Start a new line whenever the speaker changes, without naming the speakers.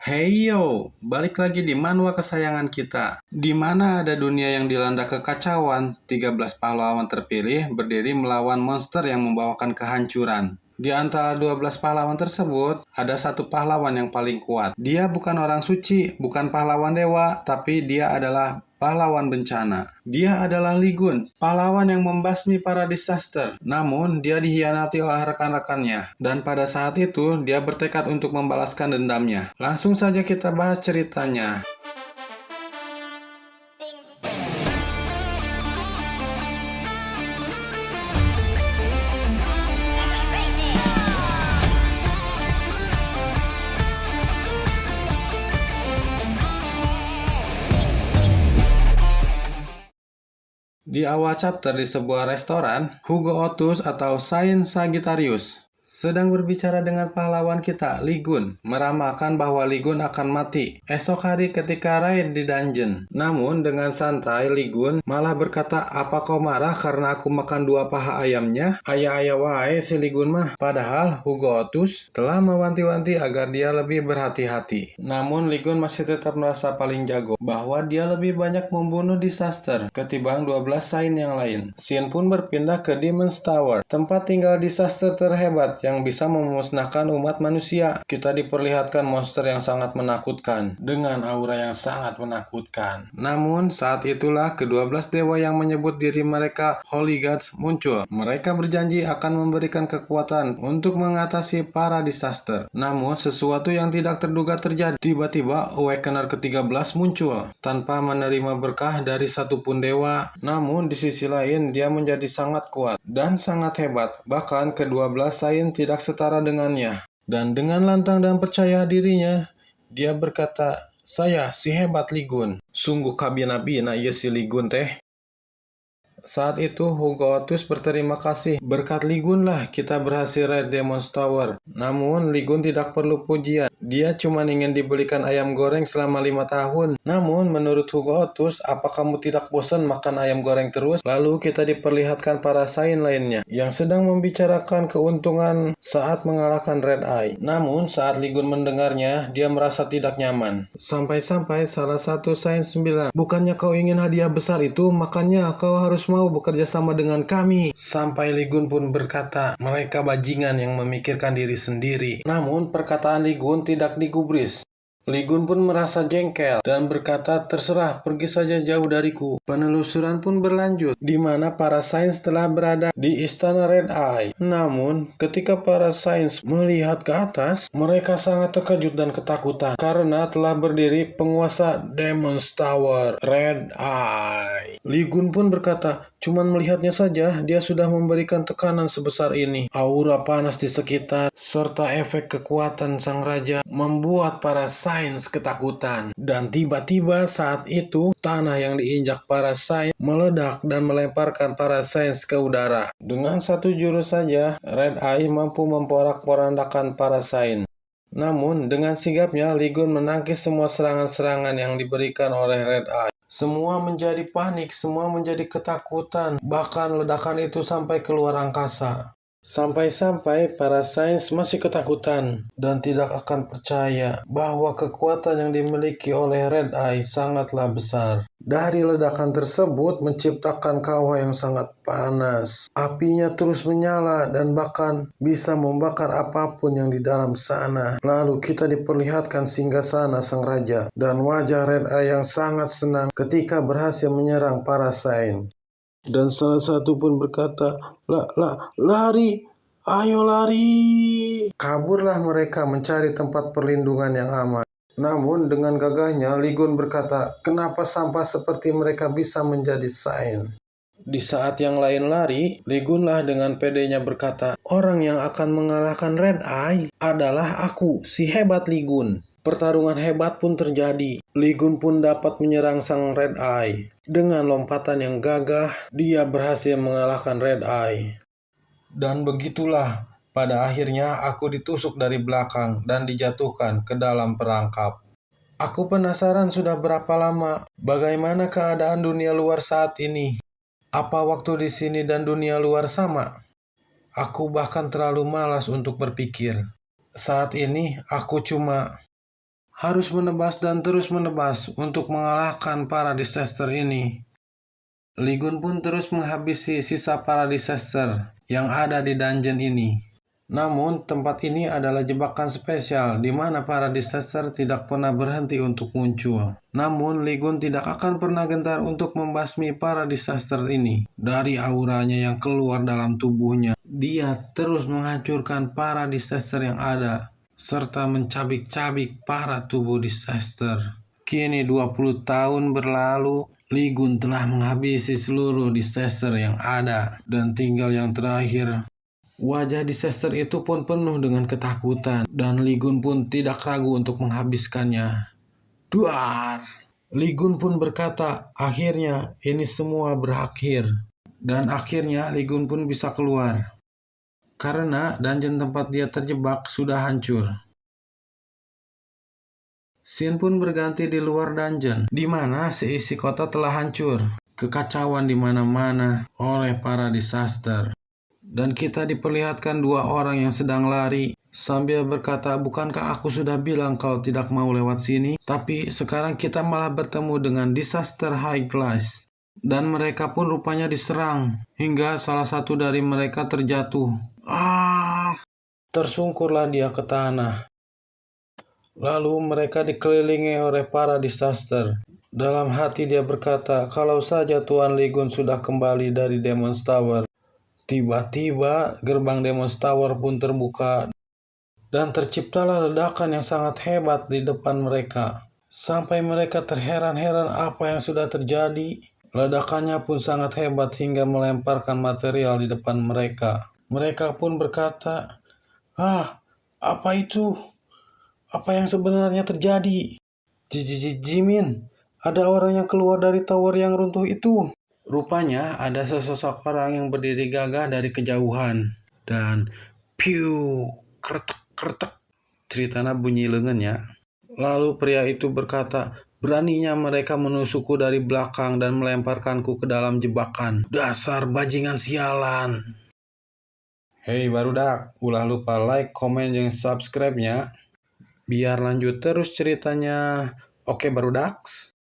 Hey yo, balik lagi di manhwa kesayangan kita. Di mana ada dunia yang dilanda kekacauan, 13 pahlawan terpilih berdiri melawan monster yang membawakan kehancuran. Di antara 12 pahlawan tersebut, ada satu pahlawan yang paling kuat. Dia bukan orang suci, bukan pahlawan dewa, tapi dia adalah pahlawan bencana. Dia adalah Ligun, pahlawan yang membasmi para disaster. Namun, dia dikhianati oleh rekan-rekannya. Dan pada saat itu, dia bertekad untuk membalaskan dendamnya. Langsung saja kita bahas ceritanya. Di awal chapter di sebuah restoran, Hugo Otus atau Saint Sagittarius sedang berbicara dengan pahlawan kita, Ligun, meramalkan bahwa Ligun akan mati esok hari ketika raid di dungeon. Namun dengan santai, Ligun malah berkata, "Apa kau marah karena aku makan 2 paha ayamnya?" Ayah-ayah wae si Ligun mah. Padahal Hugo Otus telah mewanti-wanti agar dia lebih berhati-hati. Namun Ligun masih tetap merasa paling jago, bahwa dia lebih banyak membunuh disaster ketimbang 12 saint yang lain. Shin pun berpindah ke Demon's Tower, tempat tinggal disaster terhebat yang bisa memusnahkan umat manusia. Kita diperlihatkan monster yang sangat menakutkan, dengan aura yang sangat menakutkan. Namun, saat itulah ke-12 dewa yang menyebut diri mereka Holy Gods muncul. Mereka berjanji akan memberikan kekuatan untuk mengatasi para disaster. Namun, sesuatu yang tidak terduga terjadi. Tiba-tiba, Awakener ke-13 muncul, tanpa menerima berkah dari satupun dewa. Namun, di sisi lain, dia menjadi sangat kuat dan sangat hebat. Bahkan, ke-12 saint tidak setara dengannya. Dan dengan lantang dan percaya dirinya, dia berkata, "Saya si hebat Ligun." Sungguh kabina-bina ya si Ligun teh. Saat itu Hugo Otus berterima kasih. Berkat Ligun lah kita berhasil raid Demon's Tower. Namun Ligun tidak perlu pujian. Dia cuma ingin dibelikan ayam goreng selama 5 tahun. Namun menurut Hugo Otus, apa kamu tidak bosan makan ayam goreng terus? Lalu kita diperlihatkan para saint lainnya yang sedang membicarakan keuntungan saat mengalahkan Red Eye. Namun saat Ligun mendengarnya, dia merasa tidak nyaman. Sampai-sampai salah satu saint bilang, "Bukannya kau ingin hadiah besar itu, makanya kau harus mau bekerja sama dengan kami." Sampai Ligun pun berkata, mereka bajingan yang memikirkan diri sendiri. Namun perkataan Ligun tidak digubris. Ligun pun merasa jengkel dan berkata, "Terserah, pergi saja jauh dariku." Penelusuran pun berlanjut, di mana para sains telah berada di istana Red Eye. Namun, ketika para sains melihat ke atas, mereka sangat terkejut dan ketakutan karena telah berdiri penguasa Demon's Tower, Red Eye. Ligun pun berkata, "Cuman melihatnya saja, dia sudah memberikan tekanan sebesar ini." Aura panas di sekitar, serta efek kekuatan sang raja membuat para sains ketakutan. Dan tiba-tiba saat itu, tanah yang diinjak para sains meledak dan melemparkan para sains ke udara. Dengan satu jurus saja, Red Eye mampu memporak-porandakan para sains. Namun, dengan sigapnya, Ligun menangkis semua serangan-serangan yang diberikan oleh Red Eye. Semua menjadi panik, semua menjadi ketakutan. Bahkan ledakan itu sampai keluar angkasa. Sampai-sampai para sains masih ketakutan dan tidak akan percaya bahwa kekuatan yang dimiliki oleh Red Eye sangatlah besar. Dari ledakan tersebut menciptakan kawah yang sangat panas. Apinya terus menyala dan bahkan bisa membakar apapun yang di dalam sana. Lalu kita diperlihatkan singgasana sang raja dan wajah Red Eye yang sangat senang ketika berhasil menyerang para sains. Dan salah satu pun berkata, lari, ayo lari." Kaburlah mereka mencari tempat perlindungan yang aman. Namun dengan gagahnya, Ligun berkata, "Kenapa sampah seperti mereka bisa menjadi saint?" Di saat yang lain lari, Ligunlah dengan pedenya berkata, "Orang yang akan mengalahkan Red Eye adalah aku, si hebat Ligun." Pertarungan hebat pun terjadi. Ligun pun dapat menyerang sang Red Eye. Dengan lompatan yang gagah, dia berhasil mengalahkan Red Eye. Dan begitulah, pada akhirnya aku ditusuk dari belakang dan dijatuhkan ke dalam perangkap. Aku penasaran sudah berapa lama, bagaimana keadaan dunia luar saat ini. Apa waktu di sini dan dunia luar sama? Aku bahkan terlalu malas untuk berpikir. Saat ini, aku cuma harus menebas dan terus menebas untuk mengalahkan para disaster ini. Lee Gun pun terus menghabisi sisa para disaster yang ada di dungeon ini. Namun, tempat ini adalah jebakan spesial di mana para disaster tidak pernah berhenti untuk muncul. Namun, Lee Gun tidak akan pernah gentar untuk membasmi para disaster ini. Dari auranya yang keluar dalam tubuhnya, dia terus menghancurkan para disaster yang ada, serta mencabik-cabik para tubuh disaster. Kini 20 tahun berlalu, Lee Gun telah menghabisi seluruh disaster yang ada, dan tinggal yang terakhir. Wajah disaster itu pun penuh dengan ketakutan, dan Lee Gun pun tidak ragu untuk menghabiskannya. Duar! Lee Gun pun berkata, akhirnya ini semua berakhir. Dan akhirnya Lee Gun pun bisa keluar. Karena dungeon tempat dia terjebak sudah hancur. Scene pun berganti di luar dungeon, di mana seisi kota telah hancur. Kekacauan di mana-mana oleh para disaster. Dan kita diperlihatkan dua orang yang sedang lari sambil berkata, bukankah aku sudah bilang kau tidak mau lewat sini? Tapi sekarang kita malah bertemu dengan disaster high class. Dan mereka pun rupanya diserang, hingga salah satu dari mereka terjatuh. Tersungkurlah dia ke tanah. Lalu mereka dikelilingi oleh para disaster. Dalam hati dia berkata, kalau saja Tuan Lee Gun sudah kembali dari Demon's Tower. Tiba-tiba gerbang Demon's Tower pun terbuka dan terciptalah ledakan yang sangat hebat di depan mereka. Sampai mereka terheran-heran apa yang sudah terjadi. Ledakannya pun sangat hebat hingga melemparkan material di depan mereka. Mereka pun berkata, apa itu? Apa yang sebenarnya terjadi? Jimin, ada orang yang keluar dari tower yang runtuh itu. Rupanya ada sesosok orang yang berdiri gagah dari kejauhan. Dan piu, kretek-kretek. Ceritanya bunyi lengannya. Lalu pria itu berkata, beraninya mereka menusukku dari belakang dan melemparkanku ke dalam jebakan. Dasar bajingan sialan. Hey barudak, ulah lupa like, komen, dan subscribe-nya. Biar lanjut terus ceritanya. Oke barudaks.